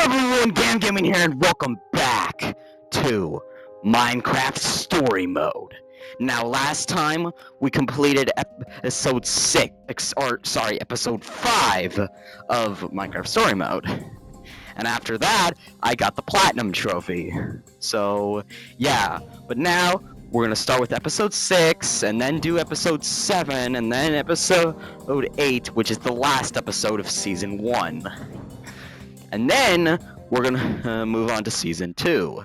everyone, Gam Gaming here, and welcome back to Minecraft Story Mode. Now, last time we completed episode 5 of Minecraft Story Mode. And after that, I got the Platinum Trophy. So, yeah. But now, we're going to start with episode 6, and then do episode 7, and then episode 8, which is the last episode of Season 1. And then, we're going to move on to Season 2.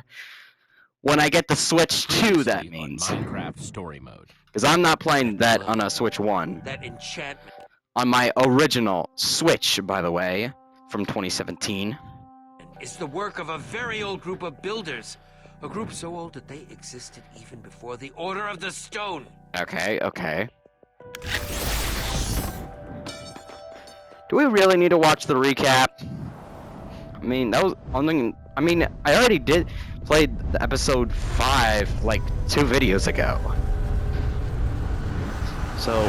When I get the Switch 2, that means. Minecraft Story Mode. Because I'm not playing that on a Switch 1. That enchantment. On my original Switch, by the way, from 2017. Is the work of a very old group of builders. A group so old that they existed even before the Order of the Stone. Okay. Do we really need to watch the recap? I mean, that was something. I mean, I already played the episode 5 like 2 videos ago. So,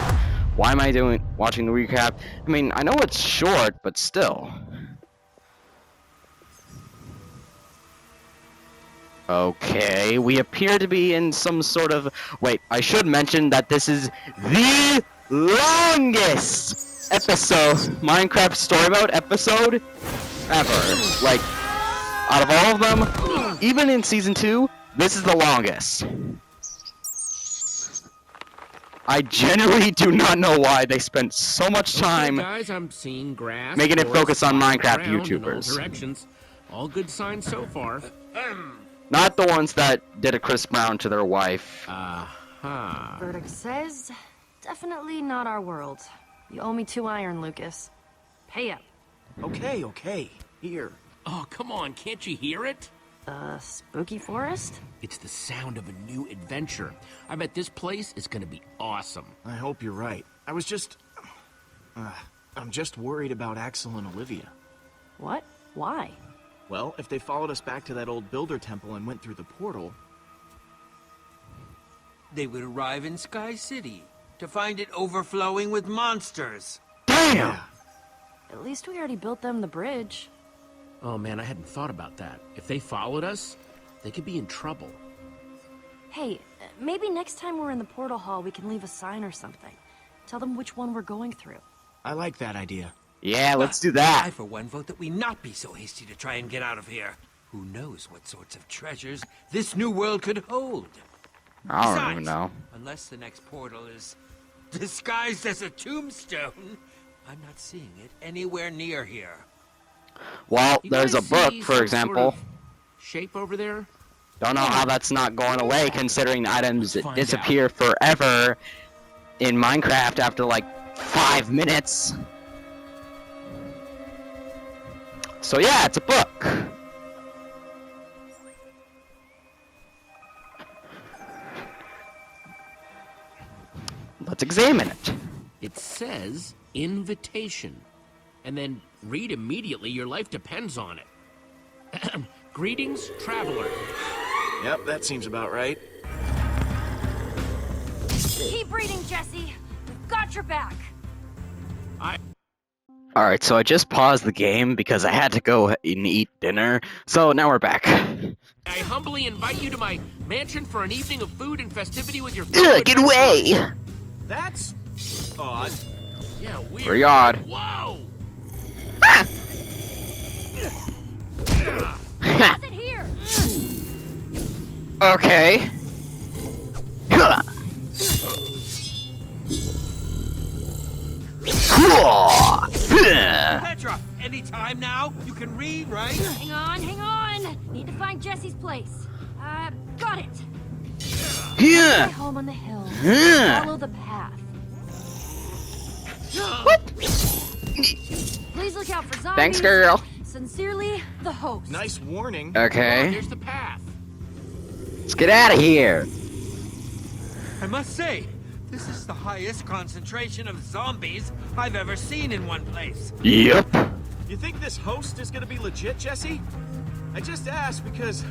why am I watching the recap? I mean, I know it's short, but still. Okay, we appear to be in some sort of... Wait, I should mention that this is the longest Minecraft Story Mode episode ever. Like, out of all of them, even in Season 2, this is the longest. I genuinely do not know why they spent so much time guys, I'm seeing grass, making it focus on Minecraft in all YouTubers. directions. All good signs so far. Not the ones that did a Chris Brown to their wife. Verdict says, definitely not our world. You owe me 2 iron, Lucas. Pay up. Okay. Here. Oh, come on, can't you hear it? Spooky forest? It's the sound of a new adventure. I bet this place is gonna be awesome. I hope you're right. I'm just worried about Axel and Olivia. What? Why? Well, if they followed us back to that old builder temple and went through the portal... They would arrive in Sky City to find it overflowing with monsters. Damn! At least we already built them the bridge. Oh man, I hadn't thought about that. If they followed us, they could be in trouble. Hey, maybe next time we're in the portal hall we can leave a sign or something. Tell them which one we're going through. I like that idea. Yeah, let's do that. I, for one, vote that we not be so hasty to try and get out of here. Who knows what sorts of treasures this new world could hold? I don't even know. Unless the next portal is disguised as a tombstone, I'm not seeing it anywhere near here. Well, You there's a guys book, see for some example. sort of shape over there? Don't know how that's not going away, considering items Let's find disappear forever in Minecraft after like 5 minutes. So yeah, it's a book. Let's examine it. It says invitation. And then read immediately, your life depends on it. Greetings, traveler. Yep, that seems about right. Keep reading, Jesse. We've got your back. Alright, so I just paused the game because I had to go and eat dinner. So now we're back. I humbly invite you to my mansion for an evening of food and festivity with your Ugh, get away! That's... odd. Yeah, weird. Pretty odd. Whoa! Sit here. Okay. Petra, anytime now? You can read, right? Hang on. Need to find Jesse's place. Got it. My home on the hill. Follow the path. What? Please look out for zombies. Thanks, girl. Sincerely, the host. Nice warning. Oh, Okay, here's the path. let's get out of here. I must say, this is the highest concentration of zombies I've ever seen in one place. Yep. You think this host is gonna be legit, Jesse? I just asked because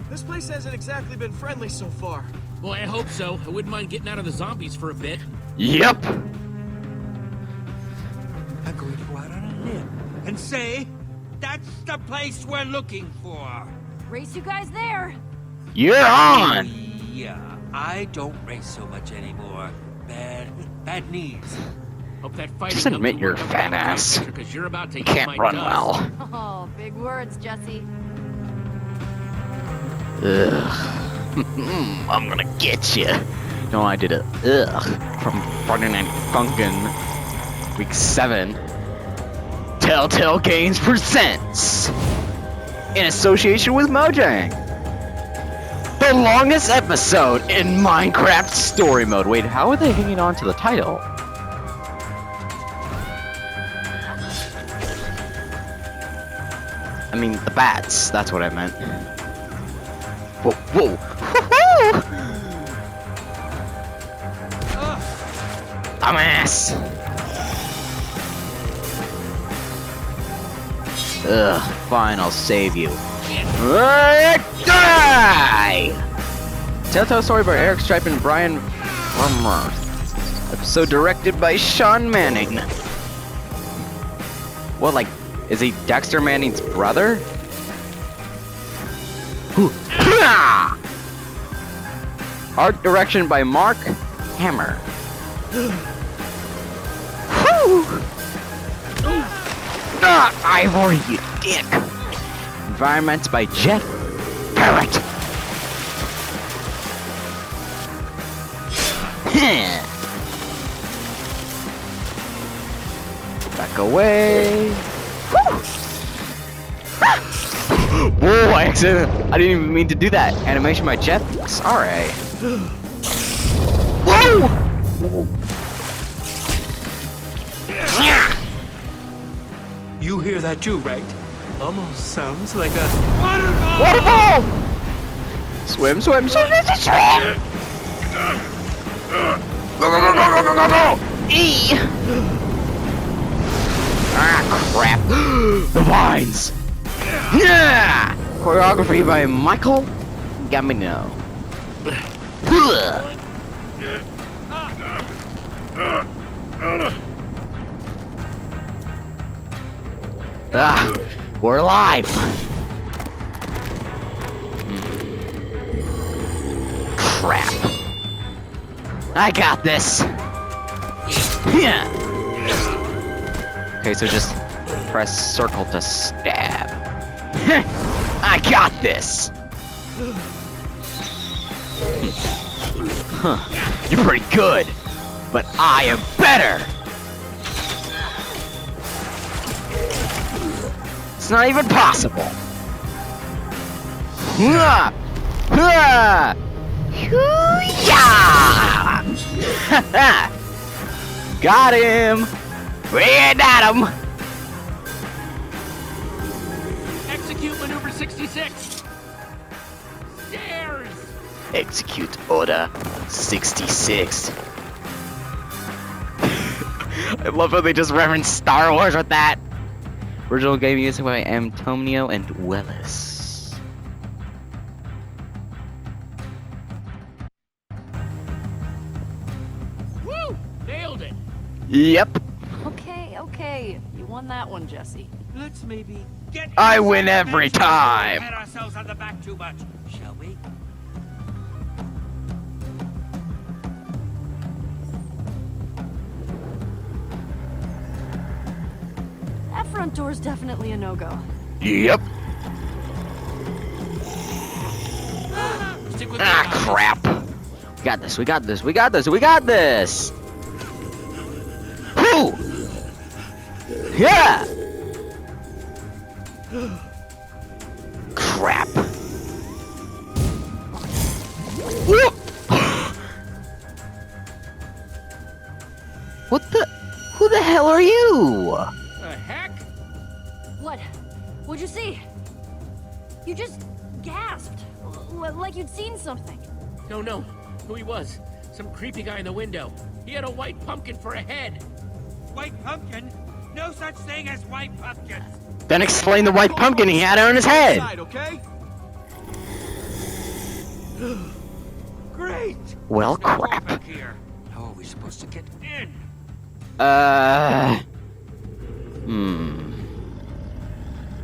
this place hasn't exactly been friendly so far. Well, I hope so. I wouldn't mind getting out of the zombies for a bit. Yep. I'm going to go out on a limb and say That's the place we're looking for. Race you guys there. You're on! Yeah, I don't race so much anymore. Bad knees. Hope that fighting Just comes admit to you're work out fat well, ass. because you're about to You eat can't my run dust. well. Oh, big words, Jesse. Ugh. I'm gonna get you. No, I did it. Ugh. From Friday Night Funkin', Week 7. Telltale Games presents, in association with Mojang, the longest episode in Minecraft Story Mode. Wait, how are they hanging on to the title? I mean, the bats. That's what I meant. Whoa, whoa. Dumbass. Ugh, fine, I'll save you. Die! Telltale Story by Eric Stripe and Brian Vermeer. Episode directed by Sean Manning. What, like, is he Dexter Manning's brother? Art direction by Mark Hammer. Ivor, you dick! Environments by Jeff Parrott. Back away. Whoa, I didn't even mean to do that. Animation by Jeff. Sorry. Whoa! You hear that too, right? Almost sounds like a waterfall! Waterfall! Swim, swim, swim, swim, swim! Go, go, go, go, go, go, go! E! Ah, crap. The vines! Yeah! Choreography by Michael Gamino. Ah, we're alive! Crap. I got this! Yeah! Okay, so just press circle to stab. I got this! Huh. You're pretty good, but I am better! It's not even possible! Got him! We got him! Execute maneuver 66. Stairs. Execute order 66. I love how they just reference Star Wars with that. Original game music by Antonio and Willis. Woo! Nailed it. Yep, Okay. You won that one, Jesse. Let's maybe get. I win every time. Pat ourselves on the back too much, shall we? That front door's definitely a no-go. Yep. Stick with Ah, me, guys. crap. We got this, we got this, we got this, we got this! Whoo! Yeah! Crap. Whoop! What the? Who the hell are you? The heck? What? What'd you see? You just gasped. Like you'd seen something. Don't know who he was. Some creepy guy in the window. He had a white pumpkin for a head. White pumpkin? No such thing as white pumpkins. Then explain the white pumpkin he had on his head. Inside, okay? Great. Well, There's no door crap. back here. How are we supposed to get in?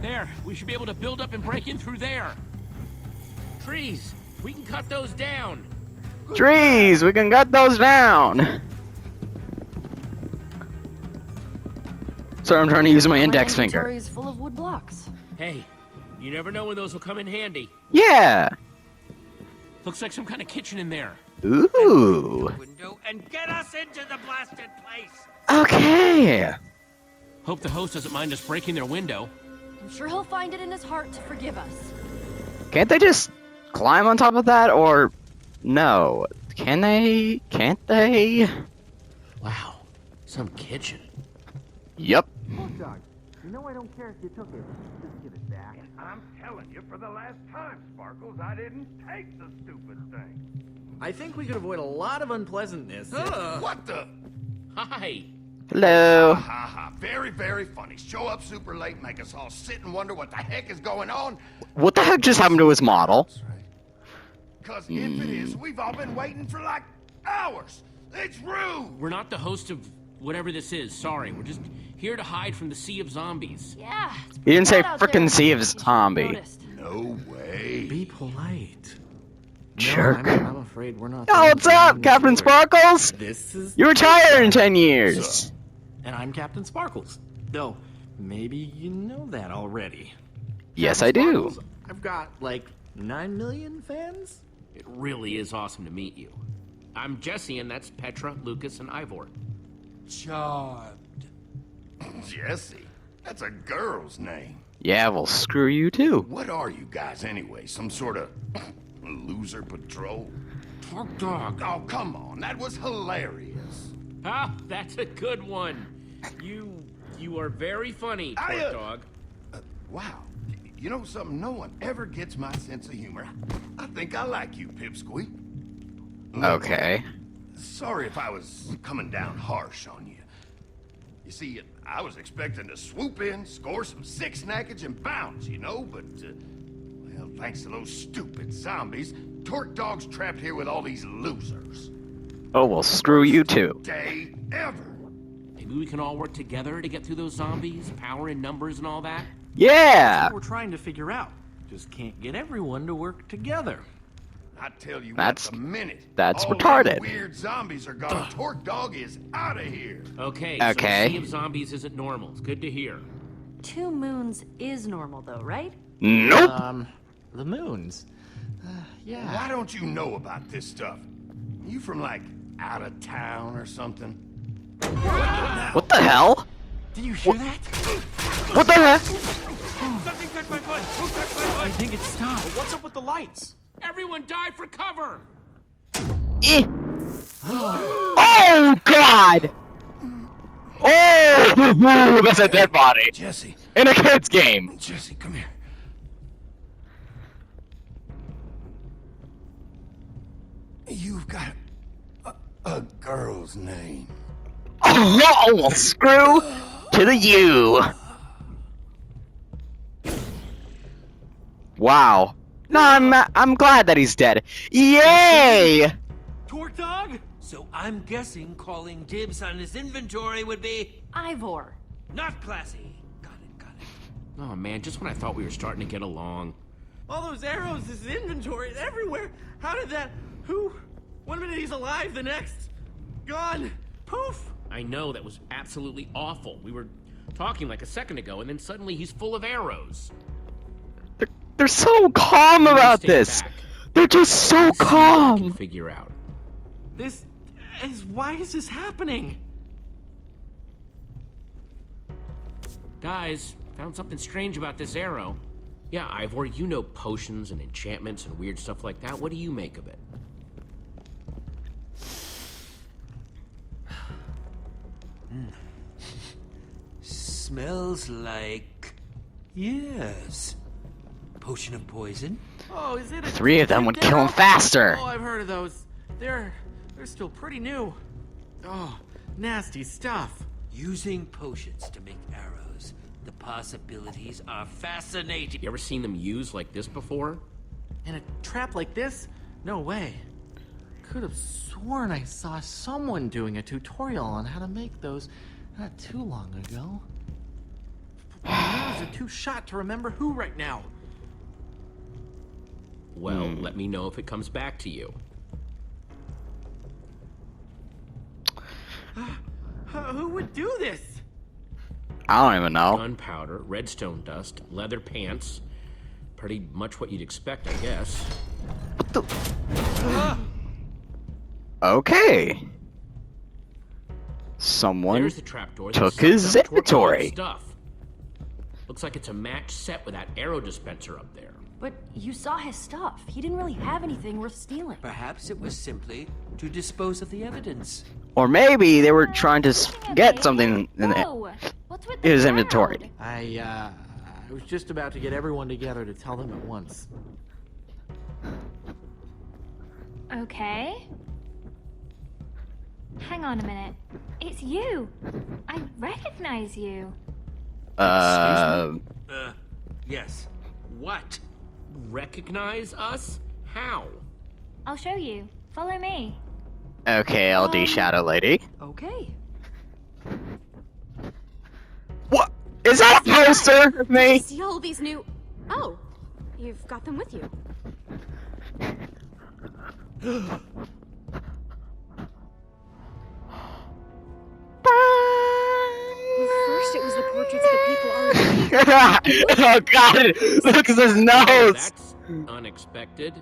There, we should be able to build up and break in through there. Trees, we can cut those down. Trees, we can cut those down. Sorry, I'm trying to use my index finger. inventory is full of wood blocks. Hey, you never know when those will come in handy. Yeah. Looks like some kind of kitchen in there. Ooh. Window and get us into the blasted place. Okay. Hope the host doesn't mind us breaking their window. I'm sure he'll find it in his heart to forgive us. Can't they just climb on top of that, or no? Can they? Can't they? Wow, some kitchen. Yep. You know I don't care if you took it. Just give it back. I'm telling you for the last time, Sparkles, I didn't take the stupid thing. I think we could avoid a lot of unpleasantness. What the? Hi. Hello. Ha ha, very, very funny. Show up super late, make us all sit and wonder what the heck is going on. What the heck just happened to his model? Because if it is, we've all been waiting for like hours. It's rude. We're not the host of whatever this is. Sorry, we're just here to hide from the sea of zombies. Yeah. it's He didn't say bad out there. frickin' sea of You should've zombie. noticed. No way. Be polite. Jerk. No, I'm afraid we're not. Oh, what's up, Captain Sparkles? This is. You retire in 10 years. And I'm Captain Sparkles. Though, maybe you know that already. Yes, I do. Sparkles, I've got like 9 million fans. It really is awesome to meet you. I'm Jesse, and that's Petra, Lucas, and Ivor. Charmed. Jesse, that's a girl's name. Yeah, well, screw you too. What are you guys anyway? Some sort of loser patrol? Torque dog. Oh, come on, that was hilarious. Ah, that's a good one. You are very funny, Torque dog. Wow. You know something? No one ever gets my sense of humor. I think I like you, Pipsqueak. Look, Okay. sorry if I was coming down harsh on you. You see, I was expecting to swoop in, score some sick snackage, and bounce, you know, but, well, thanks to those stupid zombies, Torque Dog's trapped here with all these losers. Oh, well, screw you too. Day ever. Maybe we can all work together to get through those zombies, power in numbers and all that. Yeah. What we're trying to figure out. Just can't get everyone to work together. I tell you That's- what, the minute that's all retarded. them weird zombies are gone, Torque Dog is out of here. Okay, Okay. so the sea of zombies isn't normal. It's good to hear. 2 moons is normal, though, right? Nope. The moons. Yeah. Why don't you know about this stuff? You from, like, out of town or something? What the hell? Did you hear that? What the heck? Something touched my foot. Who touched my I foot? think it stopped. What's up with the lights? Everyone dive for cover! Eh. Oh, God! Oh, that's a dead body Jesse, in a kid's game. Jesse, come here. You've got a girl's name. Oh, well, screw to the U. Wow. No, I'm glad that he's dead. Yay! Torque Dog? So I'm guessing calling dibs on his inventory would be Ivor. not classy. Got it. Oh man, just when I thought we were starting to get along. All those arrows, his inventory, everywhere. How did that? Who? 1 minute he's alive, the next gone. Poof. I know, that was absolutely awful. We were talking like a second ago, and then suddenly he's full of arrows. They're so calm about Stand this. back. They're just so See what I can calm. figure out. This is why is this happening? Guys, found something strange about this arrow. Yeah, Ivor, you know potions and enchantments and weird stuff like that. What do you make of it? Smells like... Yes. Potion of poison? Oh, is it? 3 of them would kill him faster. Oh, I've heard of those. They're still pretty new. Oh, nasty stuff. Using potions to make arrows. The possibilities are fascinating. You ever seen them used like this before? In a trap like this? No way. Could have sworn I saw someone doing a tutorial on how to make those not too long ago. My nerves are too shot to remember who right now. Well, let me know if it comes back to you. Who would do this? I don't even know. Gunpowder, redstone dust, leather pants. Pretty much what you'd expect, I guess. Okay. Someone There's the trapdoor that took sucked his up Torquedog's inventory. stuff. Looks like it's a match set with that arrow dispenser up there. But you saw his stuff. He didn't really have anything worth stealing. Perhaps it was simply to dispose of the evidence. Or maybe they were trying to get something in Whoa! What's with the his crowd? inventory. I was just about to get everyone together to tell them at once. Okay. Hang on a minute. It's you. I recognize you. Yes. What? Recognize us? How? I'll show you. Follow me. Okay, LD Shadow Lady. Okay. What? Is that a poster of me? See all these new... Oh, you've got them with you. First it was the portraits of the people already... Oh god, look at his nose! That's unexpected.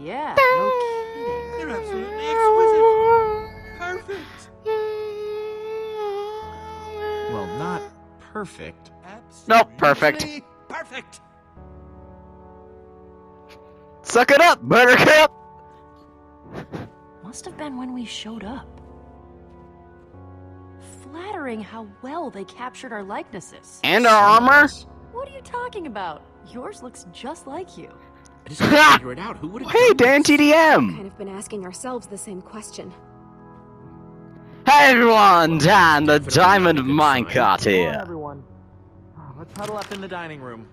Yeah, no kidding. They're absolutely exquisite. Perfect. Well, not perfect. Nope, perfect. Absolutely perfect. Suck it up, Buttercup! Must have been when we showed up. Flattering how well they captured our likenesses. And our armor? What are you talking about? Yours looks just like you. I just can't figure it out. Who would have Hey, done Dan this? TDM! Kind of been asking ourselves the same question. Hey everyone, Dan, the Definitely Diamond not a good Minecart Come on, here. everyone. Let's huddle up in the dining room.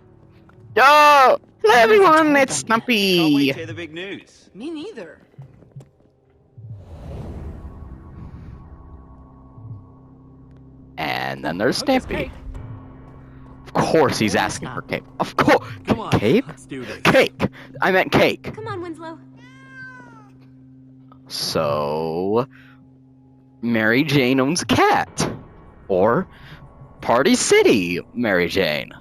Yo! Hello everyone, it's Can't wait to Snumpy! hear the big news. Me neither. And then there's Stampy. Of course he's asking for cake. Of course! Come on, Cake? let's do this. Cake! I meant cake. Come on, Winslow. So... Mary Jane owns a cat. Or... Party City, Mary Jane.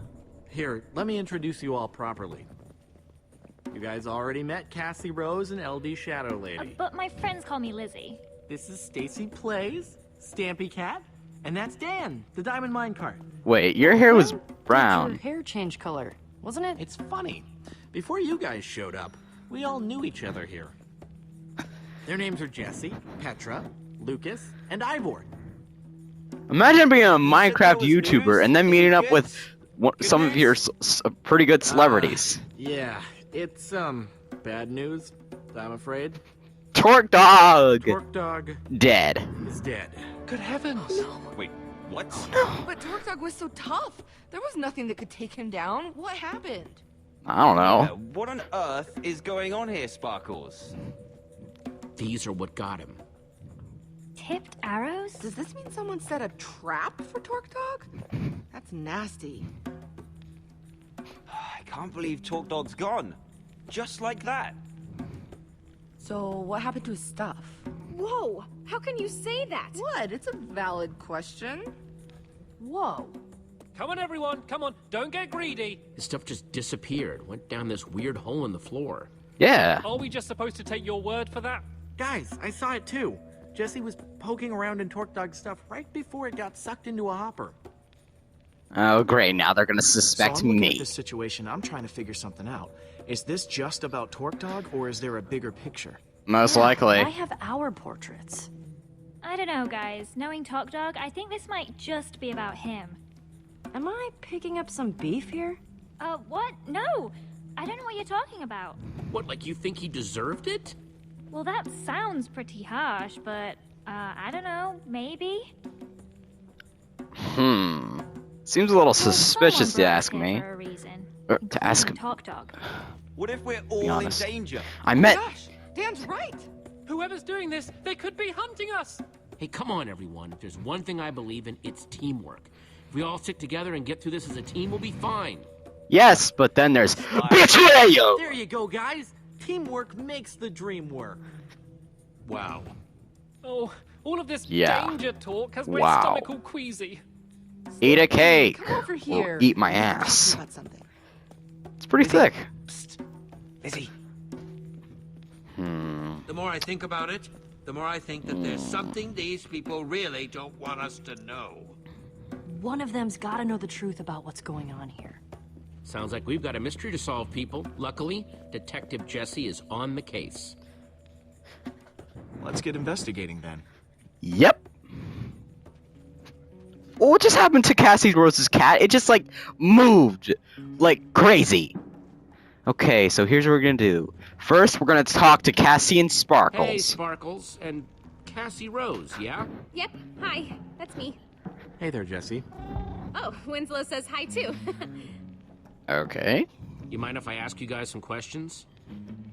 Here, let me introduce you all properly. You guys already met Cassie Rose and LD Shadow Lady. But my friends call me Lizzie. This is Stacy Plays, Stampy Cat, and that's Dan, the Diamond Minecart. Wait, your hair was Your brown. hair changed color, wasn't it? It's funny. Before you guys showed up, we all knew each other here. Their names are Jesse, Petra, Lucas, and Ivor. Imagine being a there Minecraft was YouTuber news? and then meeting up Good? with some of your news? pretty good celebrities. Yeah, it's, bad news, I'm afraid. Torque Dog! Torque Dog Dead. is dead. Good heavens. Wait, what? But Torque Dog was so tough. There was nothing that could take him down. What happened? I don't know. What on earth is going on here, Sparkles? These are what got him. Tipped arrows? Does this mean someone set a trap for Torque Dog? That's nasty. I can't believe Talk Dog's gone. Just like that. So what happened to his stuff? Whoa! How can you say that? What? It's a valid question. Whoa. Come on, everyone, come on, don't get greedy. His stuff just disappeared, went down this weird hole in the floor. Yeah. Are we just supposed to take your word for that? Guys, I saw it too. Jesse was poking around in Torque Dog's stuff right before it got sucked into a hopper. Oh, great. Now they're gonna suspect so I'm looking me. at this situation. I'm trying to figure something out. Is this just about Torque Dog, or is there a bigger picture? Most Yeah, likely. Why have our portraits? I don't know, guys. Knowing Talk Dog, I think this might just be about him. Am I picking up some beef here? What? No! I don't know what you're talking about. What, like you think he deserved it? Well, that sounds pretty harsh, but, I don't know, maybe? Seems a little Well, suspicious to someone brought ask us here me. For a reason. To ask including Talk Dog. What if we're Be all in honest. danger? I meant. Gosh, Dan's right. Whoever's doing this, they could be hunting us. Hey, come on, everyone. If there's one thing I believe in, it's teamwork. If we all stick together and get through this as a team, we'll be fine. Yes, but then there's betrayal! There you go, guys. Teamwork makes the dream work. Wow. Oh, all of this Yeah. danger talk has my Wow. stomach all queasy. Eat a cake! Come over Or here. eat my Let's talk ass. about something. It's pretty thick. Lizzie. The more I think about it, the more I think that there's something these people really don't want us to know. One of them's gotta know the truth about what's going on here. Sounds like we've got a mystery to solve, people. Luckily, Detective Jesse is on the case. Let's get investigating then. Yep. What just happened to Cassie Rose's cat? It just, like, moved. Like, crazy. Okay, so here's what we're gonna do. First, we're gonna talk to Cassie and Sparkles. Hey, Sparkles and Cassie Rose, yeah? Yep, hi, that's me. Hey there, Jesse. Oh, Winslow says hi too. Okay. You mind if I ask you guys some questions?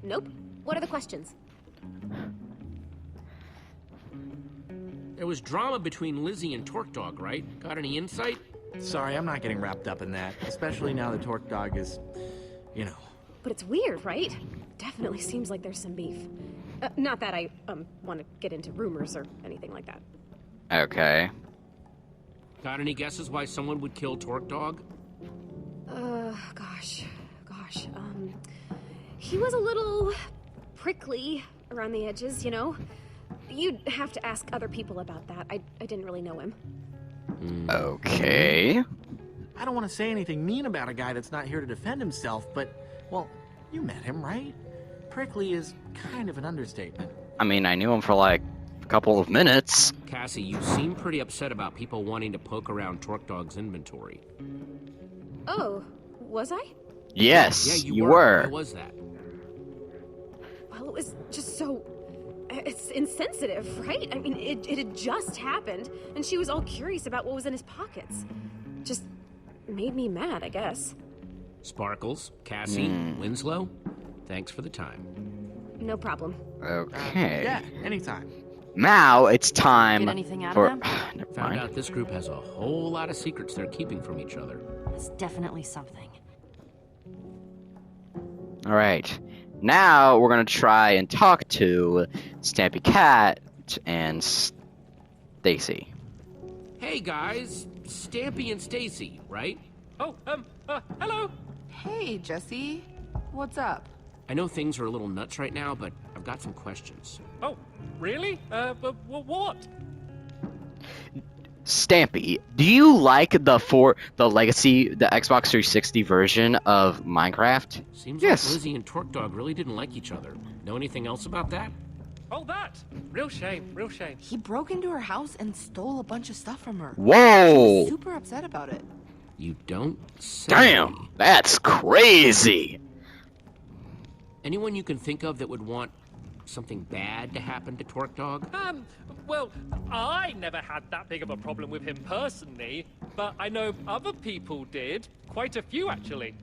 Nope. What are the questions? There was drama between Lizzie and Torque Dog, right? Got any insight? Sorry, I'm not getting wrapped up in that. Especially now that Torque Dog is, you know. But it's weird, right? Definitely seems like there's some beef. Not that I, want to get into rumors or anything like that. Okay. Got any guesses why someone would kill Torque Dog? Gosh. He was a little prickly around the edges, you know? You'd have to ask other people about that. I didn't really know him. Okay. I don't want to say anything mean about a guy that's not here to defend himself, but, well, you met him, right? Prickly is kind of an understatement. I mean, I knew him for like a couple of minutes. Cassie, you seem pretty upset about people wanting to poke around Torque Dog's inventory. Oh, was I? Yes, Yeah, you Why were. was that? Well, it was just so... It's insensitive, right? I mean, it had just happened, and she was all curious about what was in his pockets. Just made me mad, I guess. Sparkles, Cassie, Winslow, thanks for the time. No problem. Okay. Yeah, anytime. Now it's time Get anything out for. of them? Never Found mind. out this group has a whole lot of secrets they're keeping from each other. That's definitely something. All right. Now we're gonna try and talk to Stampy Cat and Stacy. Hey guys, Stampy and Stacy, right? Oh, hello. Hey, Jesse. What's up? I know things are a little nuts right now, but I've got some questions. Oh, really? But what? Stampy, do you like the Legacy, the Xbox 360 version of Minecraft? Seems Yes. like Lizzie and Torque Dog really didn't like each other. Know anything else about that? Oh, that. Real shame, real shame. He broke into her house and stole a bunch of stuff from her. Whoa! Super upset about it. You don't say. Damn, that's crazy. Anyone you can think of that would want something bad to happen to Torque Dog? Well, I never had that big of a problem with him personally, but I know other people did. Quite a few, actually.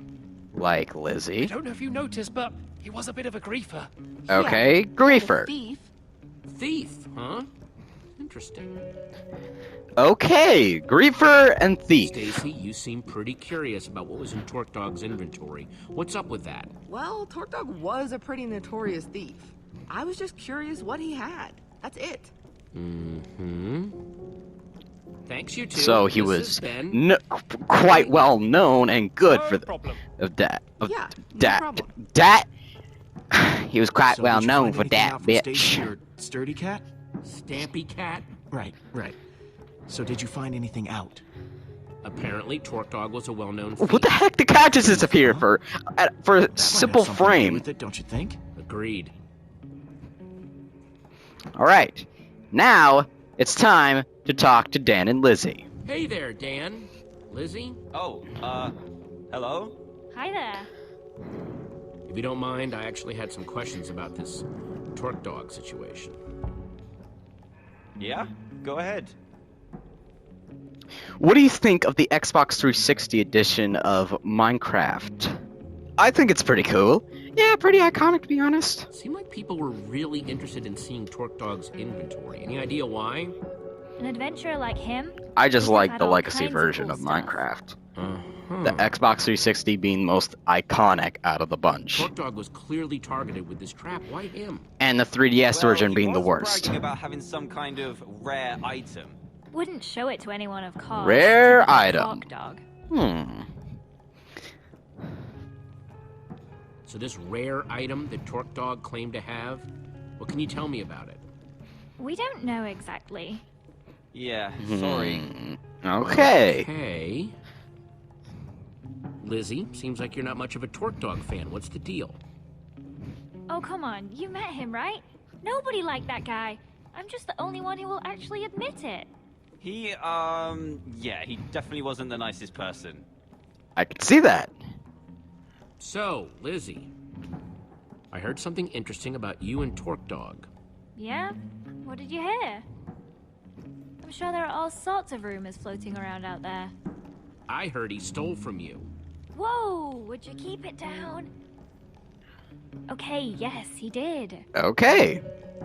Like I Lizzie. don't know if you noticed, but he was a bit of a griefer. Okay, Griefer. Thief. Thief, huh? Interesting. Okay, Griefer and Thief. Stacy, you seem pretty curious about what was in Torque Dog's inventory. What's up with that? Well, Torque Dog was a pretty notorious thief. I was just curious what he had. That's it. Mm-hmm. Thanks, you two. So he This was has been... quite well known and good No for the problem. of that. Of Yeah, no that. problem. That. He was quite So well did you known find for anything that, out from Stacy bitch. or Sturdy Cat? Stampy Cat? Right. So did you find anything out? Apparently, Torque Dog was a well-known thief. What the heck? The cat just disappeared for That a might simple have something to do frame. with it, don't you think? Agreed. All right, now it's time to talk to Dan and Lizzie. Hey there, Dan. Lizzie? Oh, hello? Hi there. If you don't mind, I actually had some questions about this Torque Dog situation. Yeah? Go ahead. What do you think of the Xbox 360 edition of Minecraft? I think it's pretty cool. Yeah, pretty iconic to be honest. Seemed like people were really interested in seeing Torque Dog's inventory. Any idea why? An adventurer like him? I just He's like had the all legacy kinds of version cool of stuff. Minecraft. The Xbox 360 being most iconic out of the bunch. TorqueDog was clearly targeted with this trap. Why him? And the 3DS version being the worst. Bragging about having some kind of rare item. Wouldn't show it to anyone, of course. Rare Typical item. TorqueDog. So this rare item that TorqueDog claimed to have, what can you tell me about it? We don't know exactly. Yeah, sorry. Okay. Okay. Lizzie, seems like you're not much of a TorqueDog fan. What's the deal? Oh, come on. You met him, right? Nobody liked that guy. I'm just the only one who will actually admit it. He, yeah, he definitely wasn't the nicest person. I can see that. So, Lizzie, I heard something interesting about you and TorqueDog. Yeah? What did you hear? I'm sure there are all sorts of rumors floating around out there. I heard he stole from you. Whoa! Would you keep it down? Okay, yes, he did. Okay.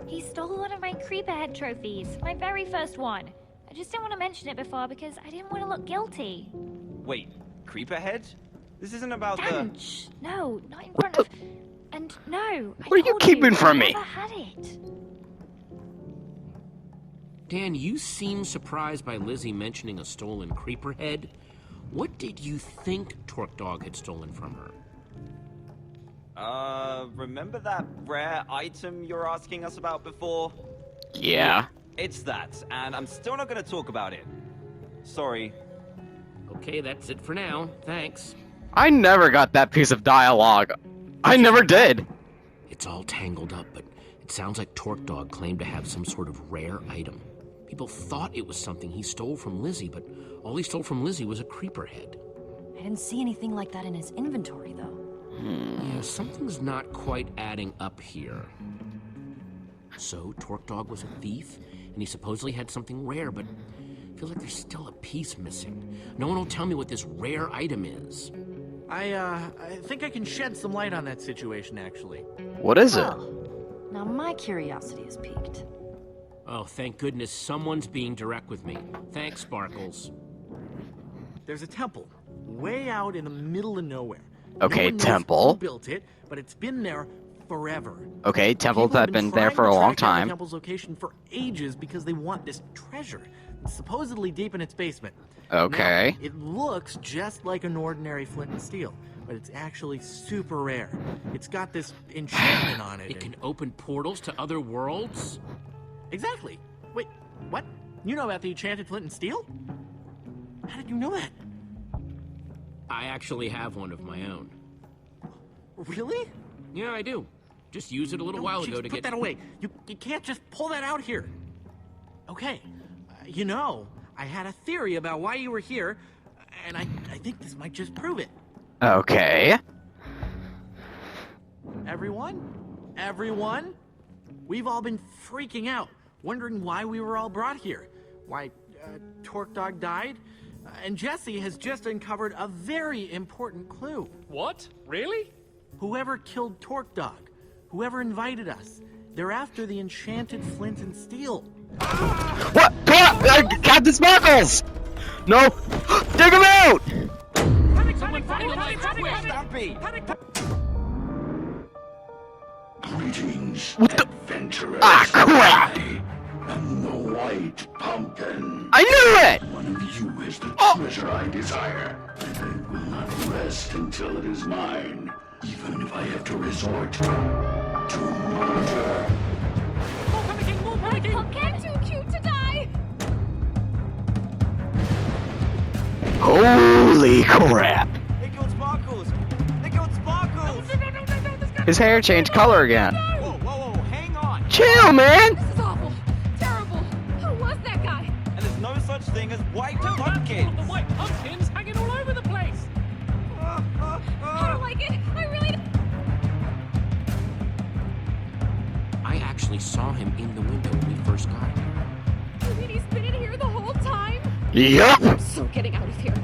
He stole one of my Creeperhead trophies, my very first one. I just didn't want to mention it before because I didn't want to look guilty. Wait, Creeperhead? This isn't about Dan, shh, no, not in front of... And no, What are you keeping from me? I never had it. Dan, you seem surprised by Lizzie mentioning a stolen Creeperhead. What did you think TorqueDog had stolen from her? Remember that rare item you were asking us about before? Yeah. It's that, and I'm still not gonna talk about it. Sorry. Okay, that's it for now. Thanks. I never got that piece of dialogue. I never did. It's all tangled up, but it sounds like TorqueDog claimed to have some sort of rare item. People thought it was something he stole from Lizzie, but all he stole from Lizzie was a Creeperhead. I didn't see anything like that in his inventory, though. Yeah, something's not quite adding up here. So, TorqueDog was a thief, and he supposedly had something rare, but I feel like there's still a piece missing. No one will tell me what this rare item is. I think I can shed some light on that situation, actually. What is it? Now my curiosity is piqued. Oh, thank goodness someone's being direct with me. Thanks, Sparkles. There's a temple way out in the middle of nowhere. Okay, No one knows temple. who built it, but it's been there forever. Okay, temples People have have been there trying for to a long track down the time. temple's location for ages because they want this treasure. It's supposedly deep in its basement. Okay. Now, it looks just like an ordinary flint and steel, but it's actually super rare. It's got this enchantment on it. It can open portals to other worlds? Exactly. Wait, what? You know about the enchanted flint and steel? How did you know that? I actually have one of my own. Really? Yeah, I do. Just used it a little while Jeez, ago to put get... that away. You can't just pull that out here. Okay. You know, I had a theory about why you were here, and I think this might just prove it. Okay. Everyone? We've all been freaking out, wondering why we were all brought here. Why, TorqueDog died? And Jesse has just uncovered a very important clue. What? Really? Whoever killed TorqueDog, whoever invited us, they're after the enchanted flint and steel. What? Captain Sparkles! No! Dig him out! Greetings, What the? adventurers. Ah, crap! I am the White Pumpkin. I knew it! One of you is the treasure I desire. I will not rest until it is mine, even if I have to resort to murder. Pumpkin, too cute to die. Holy crap! They killed Sparkles! They killed Sparkles! His hair changed color again. Whoa, hang on! Chill, man! This is awful. Terrible. Who was that guy? And there's no such thing as white pumpkins! The white pumpkins hanging all over the place. I don't like it. I really don't. I actually saw him in the window when we first got here. You mean he's been in here the whole time? Yup! I'm so getting out of here.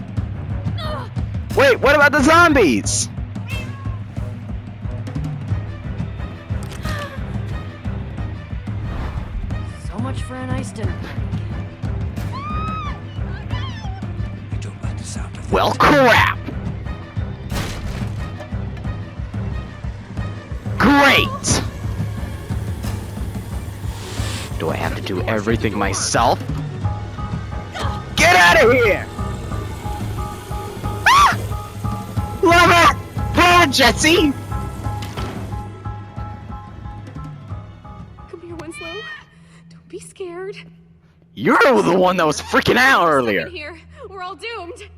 Ugh. Wait, what about the zombies? So much for a nice dinner. Well, crap! Great! Do I have to do everything myself? Get out of here! Ah! Love it! Come on, Jesse! Come here, Winslow. Don't be scared. You're the one that was freaking out earlier. In here, we're all doomed.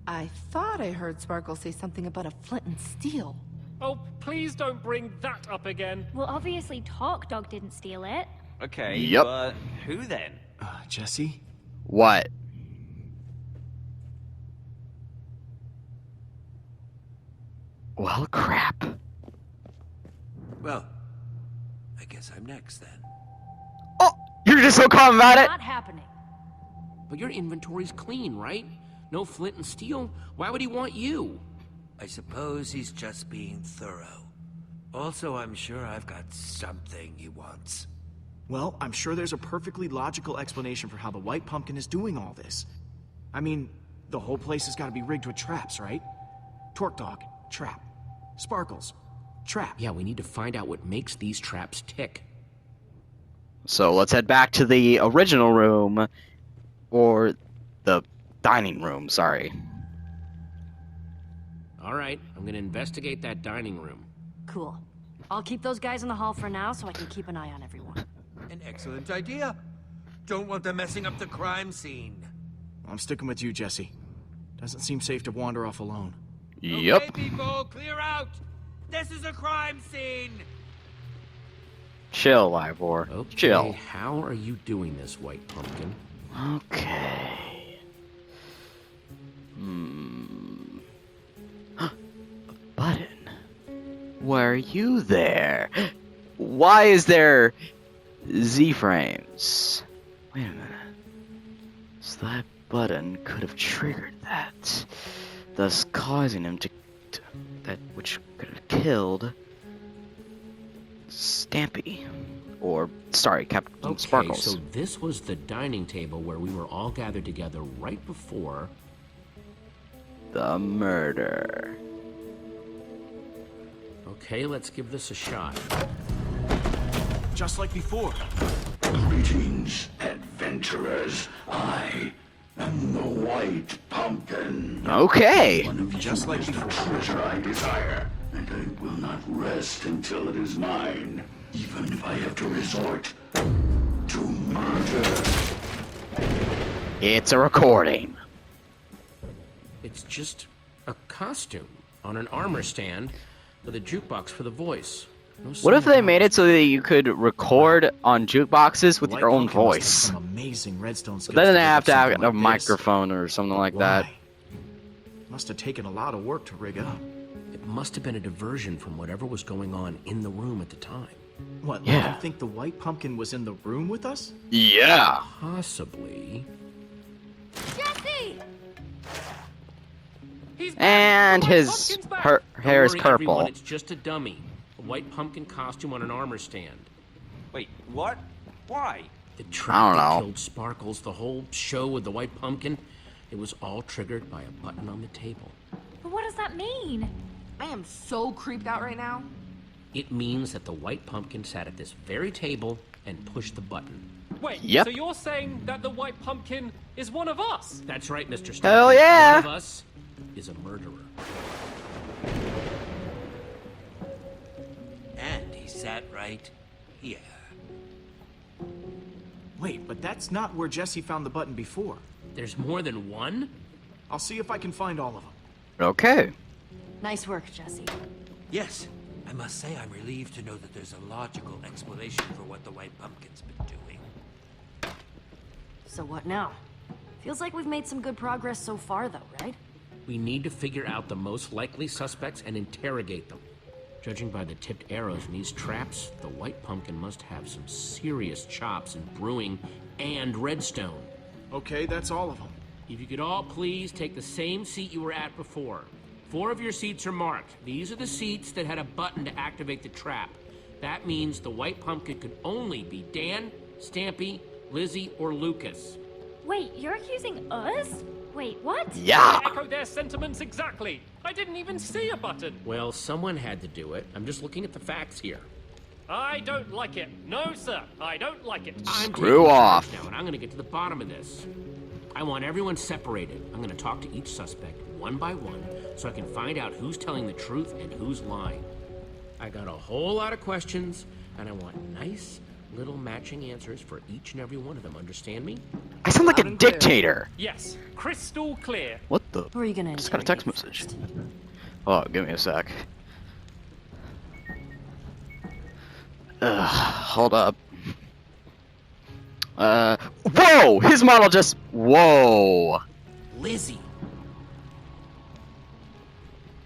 I thought I heard Sparkle say something about a flint and steel. Oh, please don't bring that up again. Well, obviously Talk Dog didn't steal it. Okay, Yep. but who then? Jesse? What? Well, crap. Well, I guess I'm next then. You're just so calm about it? Not happening. But your inventory's clean, right? No flint and steel? Why would he want you? I suppose he's just being thorough. Also, I'm sure I've got something he wants. Well, I'm sure there's a perfectly logical explanation for how the White Pumpkin is doing all this. I mean, the whole place has got to be rigged with traps, right? Torque Dog, trap. Sparkles, trap. Yeah, we need to find out what makes these traps tick. So let's head back to the original room, or the dining room, sorry. All right, I'm gonna investigate that dining room. Cool. I'll keep those guys in the hall for now so I can keep an eye on everyone. An excellent idea. Don't want them messing up the crime scene. I'm sticking with you, Jesse. Doesn't seem safe to wander off alone. Yep. Okay, people, clear out. This is a crime scene. Chill, Ivor. Okay, Chill. how are you doing this, White Pumpkin? Okay. A button. Why are you there? Why is there Z-frames? Wait a minute. So that button could have triggered that, thus causing him to that which could have killed Stampy. Or, sorry, Captain Sparkles. So this was the dining table where we were all gathered together right before the murder. Okay, let's give this a shot. Just like before. Greetings, adventurers. I am the White Pumpkin. Okay. One of you Just like is the before. treasure I desire, and I will not rest until it is mine, even if I have to resort to murder. It's a recording. It's just a costume on an armor stand with a jukebox for the voice. No What if sound. they made it so that you could record on jukeboxes with White your own Pumpkin must have voice? some amazing redstone skills. Then they rig have up to have something a like this. microphone or something like that. Why? Must have taken a lot of work to rig up. It must have been a diversion from whatever was going on in the room at the time. What, Yeah. you think the White Pumpkin was in the room with us? Yeah. Possibly. Jesse! He's back. And The White his Pumpkin's back. hair is Don't worry, everyone, purple. it's just a dummy. A white pumpkin costume on an armor stand. Wait, what? Why? The I trap don't that know. killed Sparkles, the whole show with the white pumpkin, it was all triggered by a button on the table. But what does that mean? I am so creeped out right now. It means that the white pumpkin sat at this very table and pushed the button. Wait, Yep. so you're saying that the White Pumpkin is one of us? That's right, Mr. Stark. Hell yeah! One of us is a murderer. And he sat right here. Wait, but that's not where Jesse found the button before. There's more than one? I'll see if I can find all of them. Okay. Nice work, Jesse. Yes, I must say I'm relieved to know that there's a logical explanation for what the White Pumpkin's been doing. So what now? Feels like we've made some good progress so far, though, right? We need to figure out the most likely suspects and interrogate them. Judging by the tipped arrows in these traps, the white pumpkin must have some serious chops in brewing and redstone. Okay, that's all of them. If you could all please take the same seat you were at before. 4 of your seats are marked. These are the seats that had a button to activate the trap. That means the white pumpkin could only be Dan, Stampy, Lizzie, or Lucas. Wait, you're accusing us? Wait, what? Yeah. I echo their sentiments exactly. I didn't even see a button. Well, someone had to do it. I'm just looking at the facts here. I don't like it. No, sir, I don't like it. Screw off. Now, and I'm gonna get to the bottom of this. I want everyone separated. I'm gonna talk to each suspect one by one so I can find out who's telling the truth and who's lying. I got a whole lot of questions, and I want nice little matching answers for each and every one of them. Understand me? I sound like a dictator. Yes, crystal clear. What the? Who are you gonna Just got a text message. Oh, give me a sec. Hold up. Whoa! His model just. Whoa! Lizzie.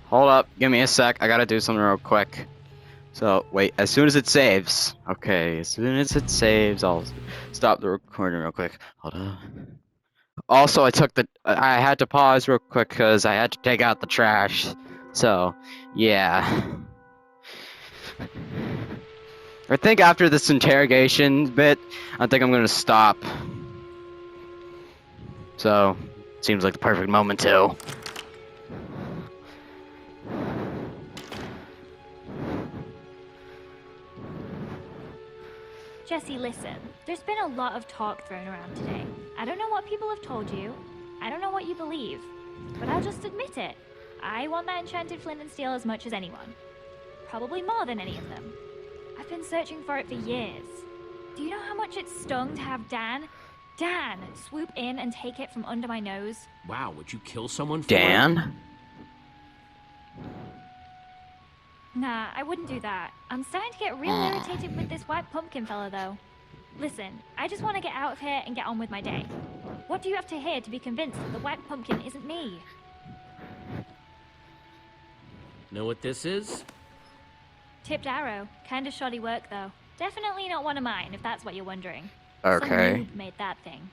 Hold up. Give me a sec. I gotta do something real quick. So, wait. As soon as it saves. Okay, as soon as it saves, I'll stop the recording real quick. Hold up. Also, I had to pause real quick because I had to take out the trash. So, yeah. I think after this interrogation bit, I think I'm gonna stop. So, seems like the perfect moment to. Jesse, listen. There's been a lot of talk thrown around today. I don't know what people have told you. I don't know what you believe. But I'll just admit it. I want that enchanted flint and steel as much as anyone. Probably more than any of them. I've been searching for it for years. Do you know how much it stung to have Dan swoop in and take it from under my nose? Wow, would you kill someone for Dan? it? Nah, I wouldn't do that. I'm starting to get real irritated with this white pumpkin fella, though. Listen, I just want to get out of here and get on with my day. What do you have to hear to be convinced that the white pumpkin isn't me? Know what this is? Tipped arrow. Kinda shoddy work, though. Definitely not one of mine, if that's what you're wondering. Okay. Some noob made that thing.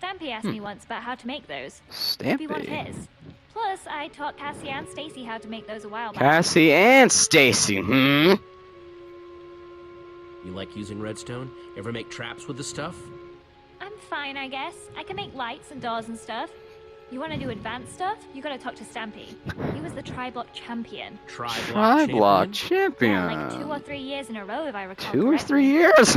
Stampy asked me once about how to make those. Could be one of Stampy. his. Plus, I taught Cassie and Stacy how to make those a while back. Cassie and Stacy, You like using redstone? Ever make traps with the stuff? I'm fine, I guess. I can make lights and doors and stuff. You want to do advanced stuff? You gotta talk to Stampy. He was the Tri-Block champion. Tri-Block champion. Yeah, like 2 or 3 years in a row, if I recall 2 or correctly. 3 years,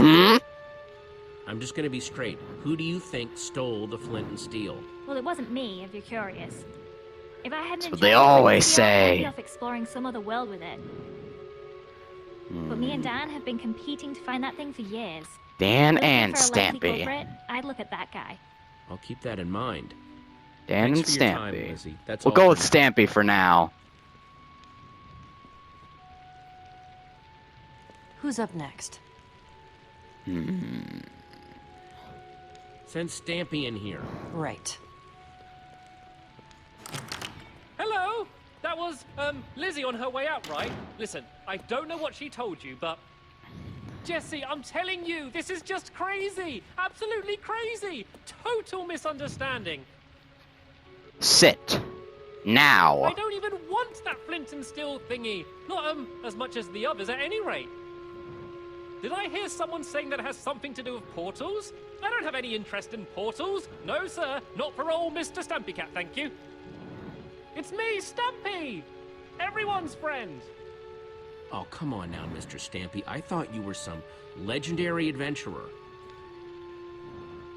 I'm just gonna be straight. Who do you think stole the flint and steel? Well, it wasn't me, if you're curious. If I hadn't That's what enjoyed they it, always maybe I'd say. be off exploring some other world with it. But me and Dan have been competing to find that thing for years. Dan Looking and for a likely Stampy. culprit, I'd look at that guy. I'll keep that in mind. Dan Thanks and for your time, Stampy. Lizzie. That's We'll all go for with now. Stampy for now. Who's up next? Send Stampy in here. Right. Hello? That was, Lizzie on her way out, right? Listen, I don't know what she told you, but... Jesse, I'm telling you, this is just crazy! Absolutely crazy! Total misunderstanding! Sit. Now. I don't even want that flint and steel thingy! Not, as much as the others at any rate! Did I hear someone saying that it has something to do with portals? I don't have any interest in portals! No, sir, not for old Mr. Stampy Cat, thank you! It's me, Stampy! Everyone's friend! Oh, come on now, Mr. Stampy. I thought you were some legendary adventurer.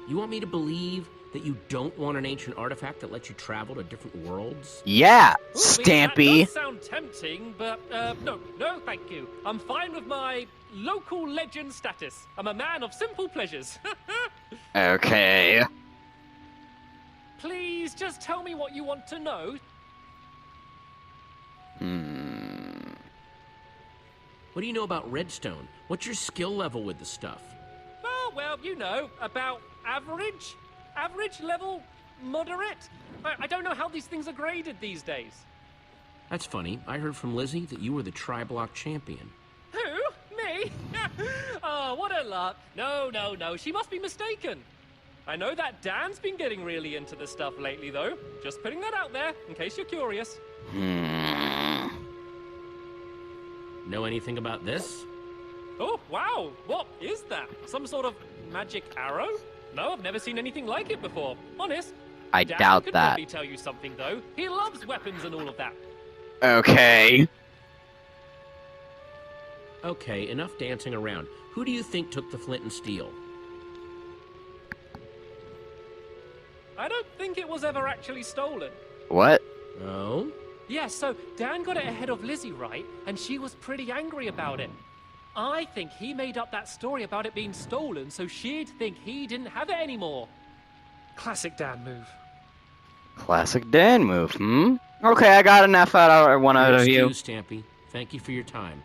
You want me to believe that you don't want an ancient artifact that lets you travel to different worlds? Yeah, Ooh, I mean, Stampy. that does sound tempting, but, no, thank you. I'm fine with my local legend status. I'm a man of simple pleasures. Okay. Please, just tell me what you want to know. What do you know about redstone? What's your skill level with the stuff? Oh, well, you know, about average? Average level? Moderate? I don't know how these things are graded these days. That's funny. I heard from Lizzie that you were the Tri-Block champion. Who? Me? Oh, what a luck. No, she must be mistaken. I know that Dan's been getting really into this stuff lately, though. Just putting that out there, in case you're curious. Know anything about this? Oh, wow. What is that? Some sort of magic arrow? No, I've never seen anything like it before. Honest. I Dad doubt could that. probably tell you something, though. He loves weapons and all of that. Okay. Okay, enough dancing around. Who do you think took the flint and steel? I don't think it was ever actually stolen. What? Oh? Yeah, so Dan got it ahead of Lizzie, right? And she was pretty angry about it. I think he made up that story about it being stolen so she'd think he didn't have it anymore. Classic Dan move. Classic Dan move, hmm? Okay, I got enough out of you. Excuse, Stampy. Thank you for your time.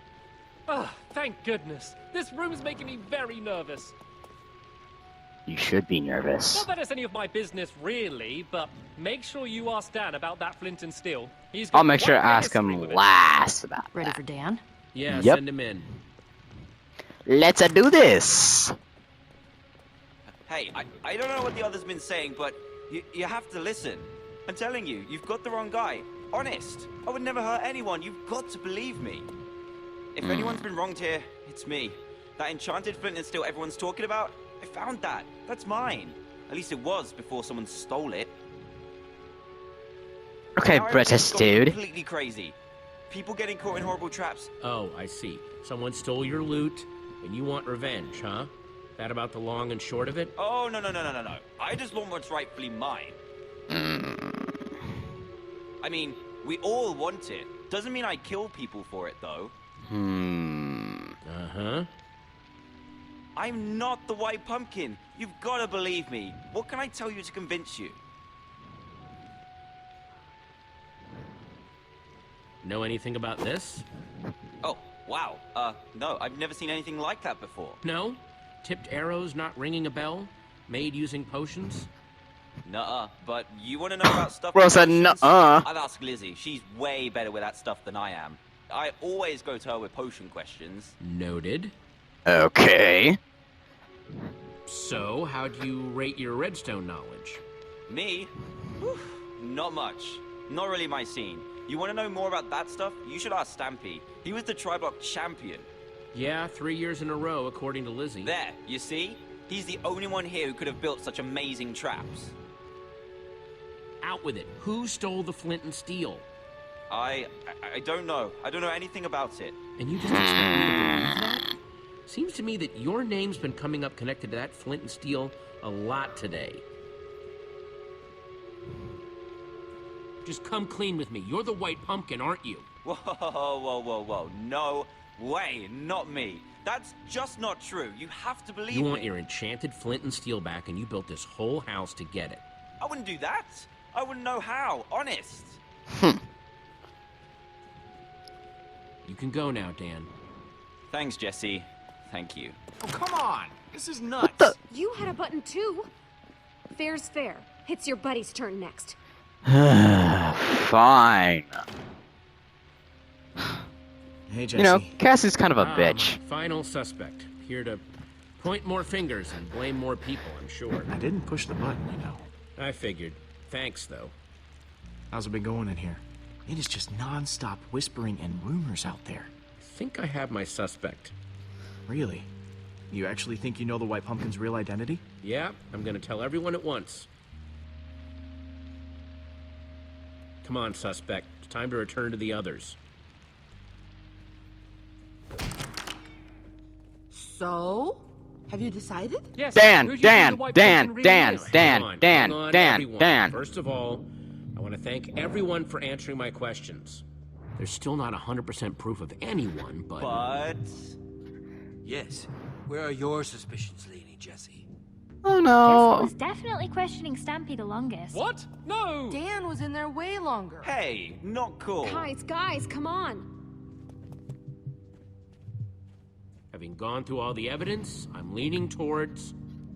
Oh, thank goodness. This room's making me very nervous. You should be nervous. Not that it's any of my business, really, but make sure you ask Dan about that flint and steel. I'll make sure to ask him last about Ready that. for Dan? Yeah, Yep. send him in. Let's do this. Hey, I don't know what the other's been saying, but you have to listen. I'm telling you, you've got the wrong guy. Honest. I would never hurt anyone. You've got to believe me. If anyone's been wronged here, it's me. That enchanted flint and steel everyone's talking about, I found that. That's mine. At least it was before someone stole it. Okay, Now British everything's gone dude. completely crazy. People getting caught in horrible traps. Oh, I see. Someone stole your loot, and you want revenge, huh? That about the long and short of it? Oh, no. I just want what's rightfully mine. I mean, we all want it. Doesn't mean I kill people for it, though. Uh-huh. I'm not the White Pumpkin. You've got to believe me. What can I tell you to convince you? Know anything about this? Oh, wow. No, I've never seen anything like that before. No? Tipped arrows not ringing a bell? Made using potions? Nuh-uh. But you want to know about stuff? Bro with said potions? nuh-uh. I'll ask Lizzie. She's way better with that stuff than I am. I always go to her with potion questions. Noted. Okay. So, how do you rate your redstone knowledge? Me? Whew, not much. Not really my scene. You want to know more about that stuff? You should ask Stampy. He was the Triblock champion. Yeah, 3 years in a row, according to Lizzie. There, you see? He's the only one here who could have built such amazing traps. Out with it. Who stole the flint and steel? I don't know. I don't know anything about it. And you just expect me to believe that? Seems to me that your name's been coming up connected to that flint and steel a lot today. Just come clean with me. You're the White Pumpkin, aren't you? Whoa. No way, not me. That's just not true. You have to believe You want me. your enchanted flint and steel back, and you built this whole house to get it. I wouldn't do that. I wouldn't know how, honest. You can go now, Dan. Thanks, Jesse. Thank you. Oh, come on! This is nuts! You had a button too. Fair's fair. It's your buddy's turn next. Fine. Hey, Jesse. You know, Cassie's kind of a bitch. Final suspect. Here to point more fingers and blame more people, I'm sure. I didn't push the button, you know. I figured. Thanks, though. How's it been going in here? It is just non-stop whispering and rumors out there. I think I have my suspect. Really? You actually think you know the White Pumpkin's real identity? Yeah, I'm gonna tell everyone at once. Come on, suspect. It's time to return to the others. So, have you decided? Yes. Dan, who do you think the White Pumpkin really is? Hang on, everyone. Dan. First of all, I want to thank everyone for answering my questions. There's still not 100% proof of anyone, but... Yes. Where are your suspicions leaning, Jesse? Oh Jesse no. was definitely questioning Stampy the longest. What? No! Dan was in there way longer. Hey, not cool. Guys, come on. Having gone through all the evidence, I'm leaning towards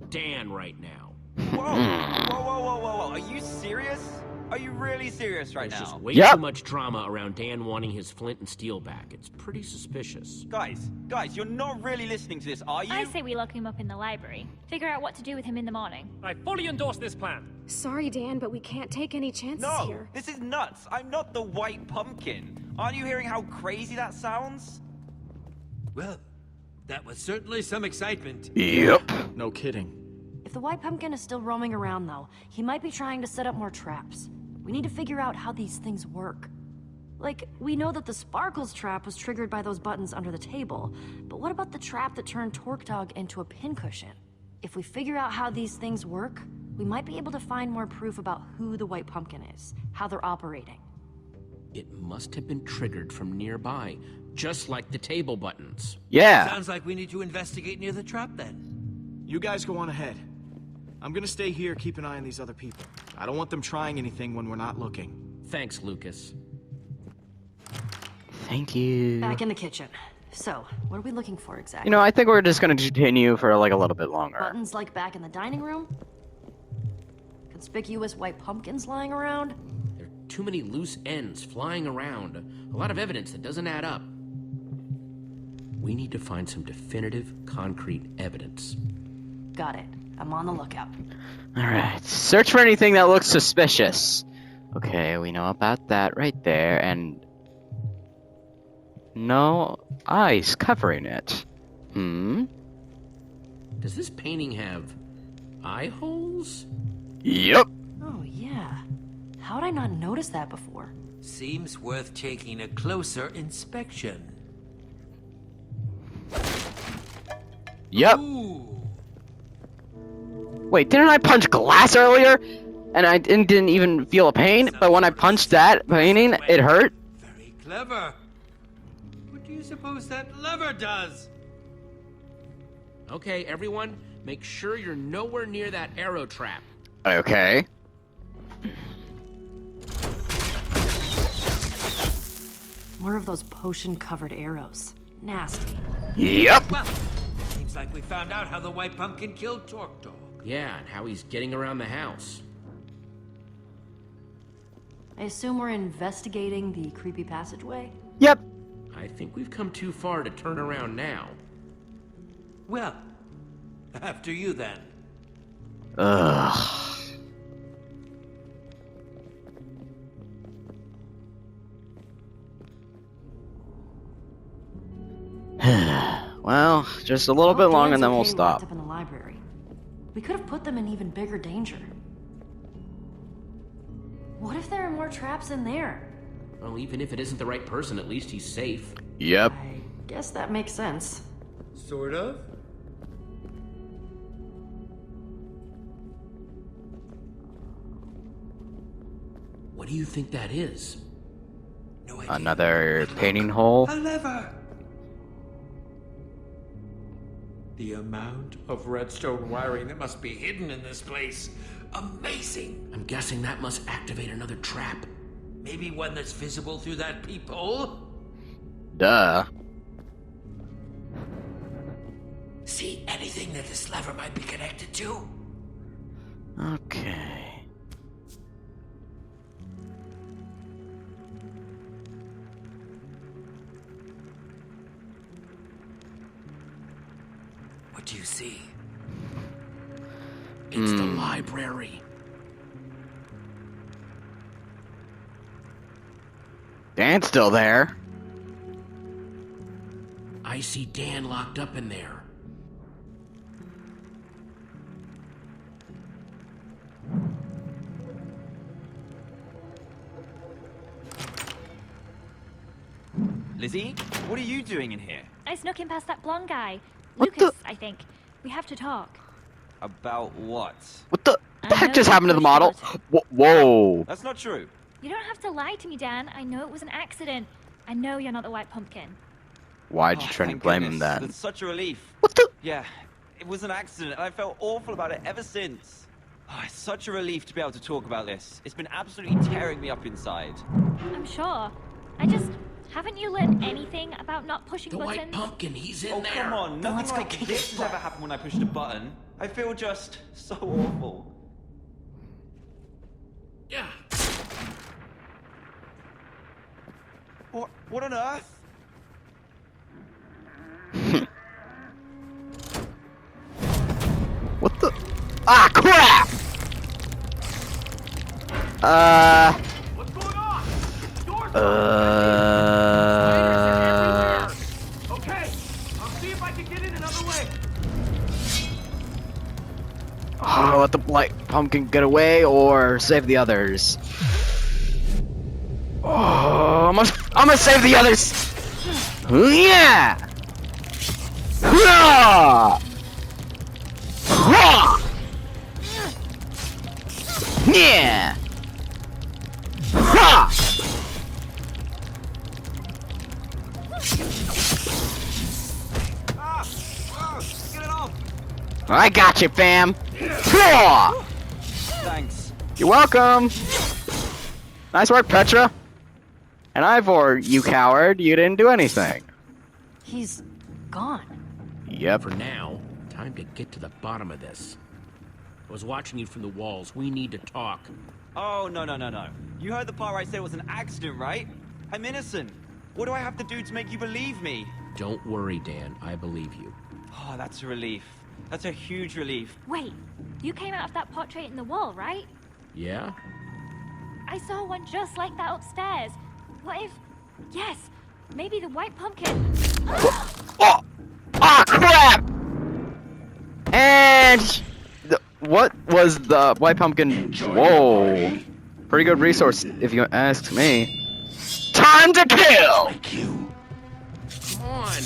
Dan right now. Whoa. Are you serious? Are you really serious right There's now? just way too much drama around Dan wanting his flint and steel back. It's pretty suspicious. Guys, you're not really listening to this, are you? I say we lock him up in the library. Figure out what to do with him in the morning. I fully endorse this plan. Sorry, Dan, but we can't take any chances No, here. this is nuts. I'm not the White Pumpkin. Aren't you hearing how crazy that sounds? Well, that was certainly some excitement. Yep. No kidding. If the White Pumpkin is still roaming around, though, he might be trying to set up more traps. We need to figure out how these things work. Like, we know that the Sparkles trap was triggered by those buttons under the table, but what about the trap that turned Torque Dog into a pincushion? If we figure out how these things work, we might be able to find more proof about who the White Pumpkin is, how they're operating. It must have been triggered from nearby, just like the table buttons. Yeah. Sounds like we need to investigate near the trap then. You guys go on ahead. I'm gonna stay here, keep an eye on these other people. I don't want them trying anything when we're not looking. Thanks, Lucas. Thank you. Back in the kitchen. So, what are we looking for exactly? You know, I think we're just gonna continue for like a little bit longer. Buttons like back in the dining room? Conspicuous white pumpkins lying around? There are too many loose ends flying around. A lot of evidence that doesn't add up. We need to find some definitive, concrete evidence. Got it. I'm on the lookout. Alright, search for anything that looks suspicious. Okay, we know about that right there, and... no ice covering it. Does this painting have eye holes? Yep. Oh, yeah. How'd I not notice that before? Seems worth taking a closer inspection. Yep. Ooh. Wait, didn't I punch glass earlier? And I didn't even feel a pain, but when I punched that painting, it hurt? Very clever. What do you suppose that lever does? Okay, everyone, make sure you're nowhere near that arrow trap. Okay. More of those potion-covered arrows. Nasty. Yep. Well, seems like we found out how the White Pumpkin killed Torque Dog. Yeah, and how he's getting around the house. I assume we're investigating the creepy passageway? Yep. I think we've come too far to turn around now. Well, after you then. Ugh. Well, just a little bit longer and then we'll stop. Up in the library. We could have put them in even bigger danger. What if there are more traps in there? Well, even if it isn't the right person, at least he's safe. Yep. I guess that makes sense. Sort of. What do you think that is? No idea. Another painting hole. A lever. The amount of redstone wiring that must be hidden in this place. Amazing. I'm guessing that must activate another trap. Maybe one that's visible through that peephole? Duh. See anything that this lever might be connected to? Okay. What do you see? It's the library. Dan's still there. I see Dan locked up in there. Lizzie, what are you doing in here? I snuck in past that blonde guy. What Lucas, I think. We have to talk. About what? What the I heck know just you happened to the pushed model? Dorothy. Whoa. That's not true. You don't have to lie to me, Dan. I know it was an accident. I know you're not the White Pumpkin. Why'd you Oh, try to thank blame him goodness. then? That's such a relief. What the? Yeah, it was an accident, and I felt awful about it ever since. Oh, it's such a relief to be able to talk about this. It's been absolutely tearing me up inside. I'm sure. I just... Haven't you learned anything about not pushing The buttons? White Pumpkin, he's in Oh, there. come on. Nothing like this has ever happened when I pushed a button. I feel just so awful. Yeah. What on earth? What the? Ah, crap! What's going on? Doors Okay, I'll see if I can get in another way. pumpkin get away or save the others? Oh, I'm gonna save the others! Yeah! Ha! Ha! Yeah! Ha! Get it off! I got you, fam! Ha! Thanks. You're welcome! Nice work, Petra! And Ivor, you coward, you didn't do anything. He's gone. Yep. For now, time to get to the bottom of this. I was watching you from the walls. We need to talk. Oh, no. You heard the part where I said it was an accident, right? I'm innocent. What do I have to do to make you believe me? Don't worry, Dan. I believe you. Oh, that's a relief. That's a huge relief. Wait, you came out of that portrait in the wall, right? Yeah? I saw one just like that upstairs. What if... Yes, maybe the white pumpkin... Oh! Ah, crap! And... what was the white pumpkin? Whoa. Pretty good resource, if you ask me. Time to kill! Come on!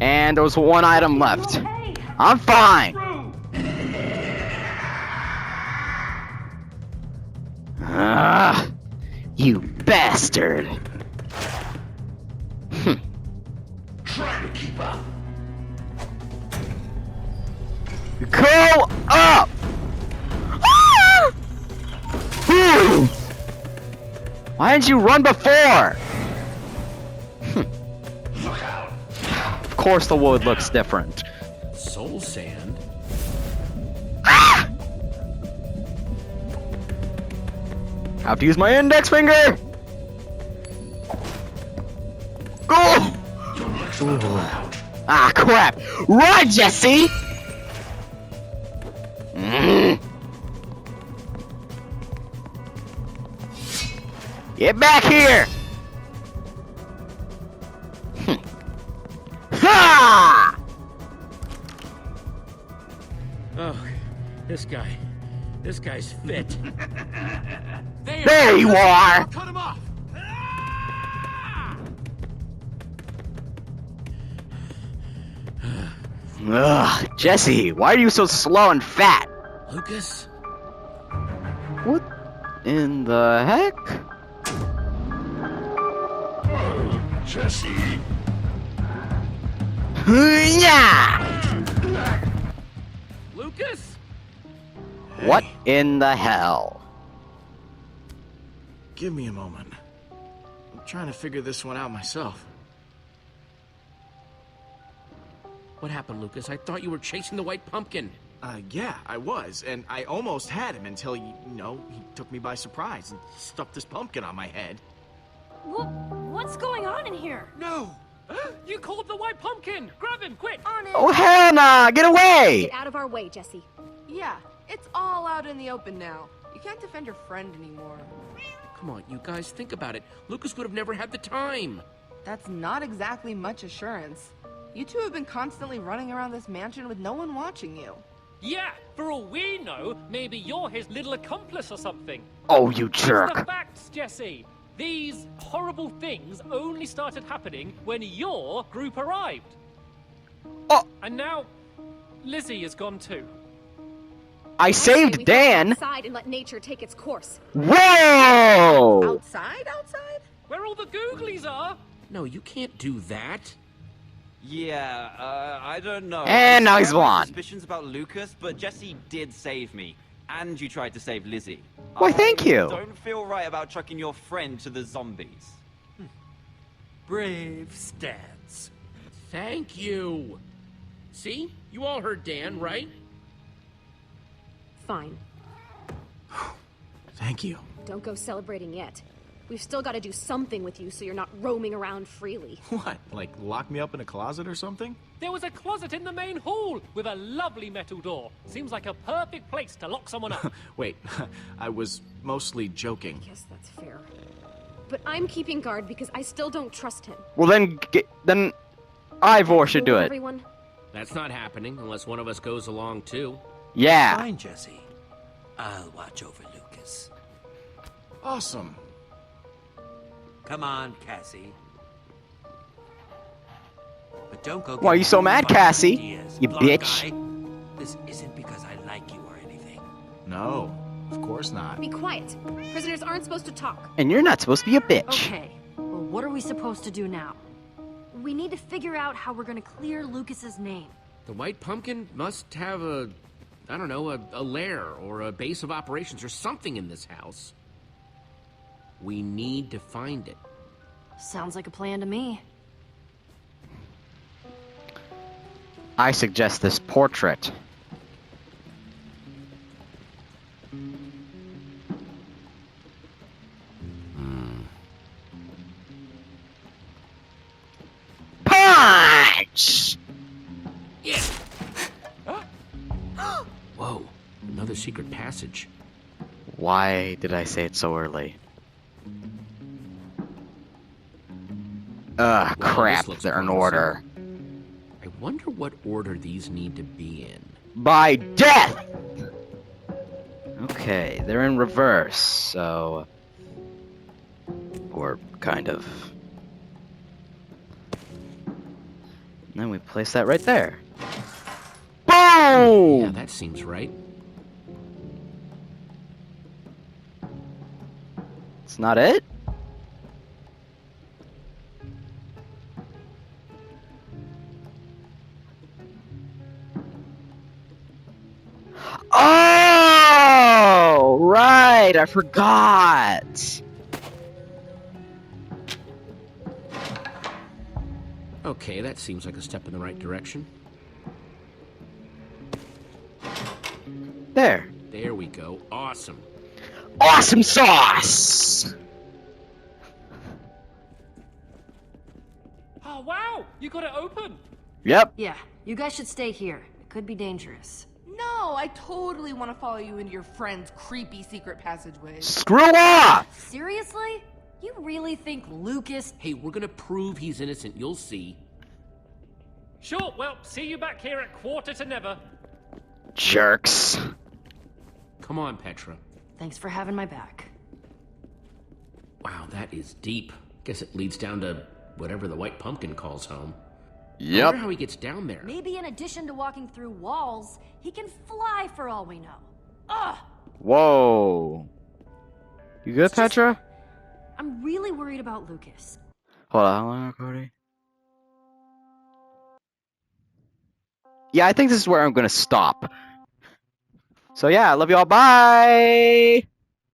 And there was one item left. I'm fine! Ah, you bastard! Trying to keep up. Go up! Ah! Phew! Why didn't you run before? Look out. Of course the wood looks different. Soul sand? Ah! Have to use my index finger! Oh! Ah, crap! Run, Jesse! Get back here! Ha! Oh, this guy's fit. There you are! Cut him off! Ugh, Jesse, why are you so slow and fat? Lucas? What in the heck? Jesse. Yeah! Lucas? What in the hell? Give me a moment. I'm trying to figure this one out myself. What happened, Lucas? I thought you were chasing the white pumpkin. Yeah, I was, and I almost had him until, he took me by surprise and stuffed this pumpkin on my head. What's going on in here? No! You called the white pumpkin! Grab him, quick! On it! Oh, hell nah! Get away! Get out of our way, Jesse. Yeah, it's all out in the open now. You can't defend your friend anymore. Come on, you guys, think about it. Lucas would have never had the time. That's not exactly much assurance. You two have been constantly running around this mansion with no one watching you. Yeah, for all we know, maybe you're his little accomplice or something. Oh, you It's the jerk. facts, Jesse. These horrible things only started happening when your group arrived. Oh. And now, Lizzie is gone too. I saved Dan! Outside and let nature take its course. Whoa! Outside? Where all the googlies are? No, you can't do that. Yeah, I don't know. And now he's I have my blonde. Suspicions about Lucas, but Jesse did save me. And you tried to save Lizzie. Why, thank you. Don't feel right about chucking your friend to the zombies. Brave stance. Thank you. See? You all heard Dan, right? Fine. Thank you. Don't go celebrating yet. We've still got to do something with you so you're not roaming around freely. What? Like lock me up in a closet or something? There was a closet in the main hall with a lovely metal door. Seems like a perfect place to lock someone up. Wait, I was mostly joking. Yes, that's fair. But I'm keeping guard because I still don't trust him. Well, then Ivor should do it. Everyone? That's not happening unless one of us goes along too. Yeah. Fine, Jesse. I'll watch over Lucas. Awesome. Come on, Cassie. But don't go. Why are you so mad, Cassie? You bitch. This isn't because I like you or anything. No, of course not. Be quiet. Prisoners aren't supposed to talk. And you're not supposed to be a bitch. Okay, well, what are we supposed to do now? We need to figure out how we're gonna clear Lucas's name. The White Pumpkin must have a, I don't know, a lair or a base of operations or something in this house. We need to find it. Sounds like a plan to me. I suggest this portrait. Punch! Yeah. Whoa, another secret passage. Why did I say it so early? Ugh, Well, crap, this looks they're in promising. order. I wonder what order these need to be in. By death! Okay, they're in reverse, so... Or kind of. And then we place that right there. Boom! Yeah, that seems right. It's not it? Oh, right, I forgot. Okay, that seems like a step in the right direction. There. There we go. Awesome. Awesome sauce! Oh, wow! You got it open! Yep. Yeah, you guys should stay here. It could be dangerous. No, I totally want to follow you into your friend's creepy secret passageways. Screw off! Seriously? You really think Lucas... Hey, we're gonna prove he's innocent, you'll see. Sure, well, see you back here at 8:45. Jerks. Come on, Petra. Thanks for having my back. Wow, that is deep. Guess it leads down to whatever the White Pumpkin calls home. I Yep. wonder how he gets down there. Maybe in addition to walking through walls, he can fly for all we know. Ugh! Whoa. You good, Petra? I'm really worried about Lucas. Hold on, how long, Cody? Yeah, I think this is where I'm gonna stop. So yeah, I love you all. Bye!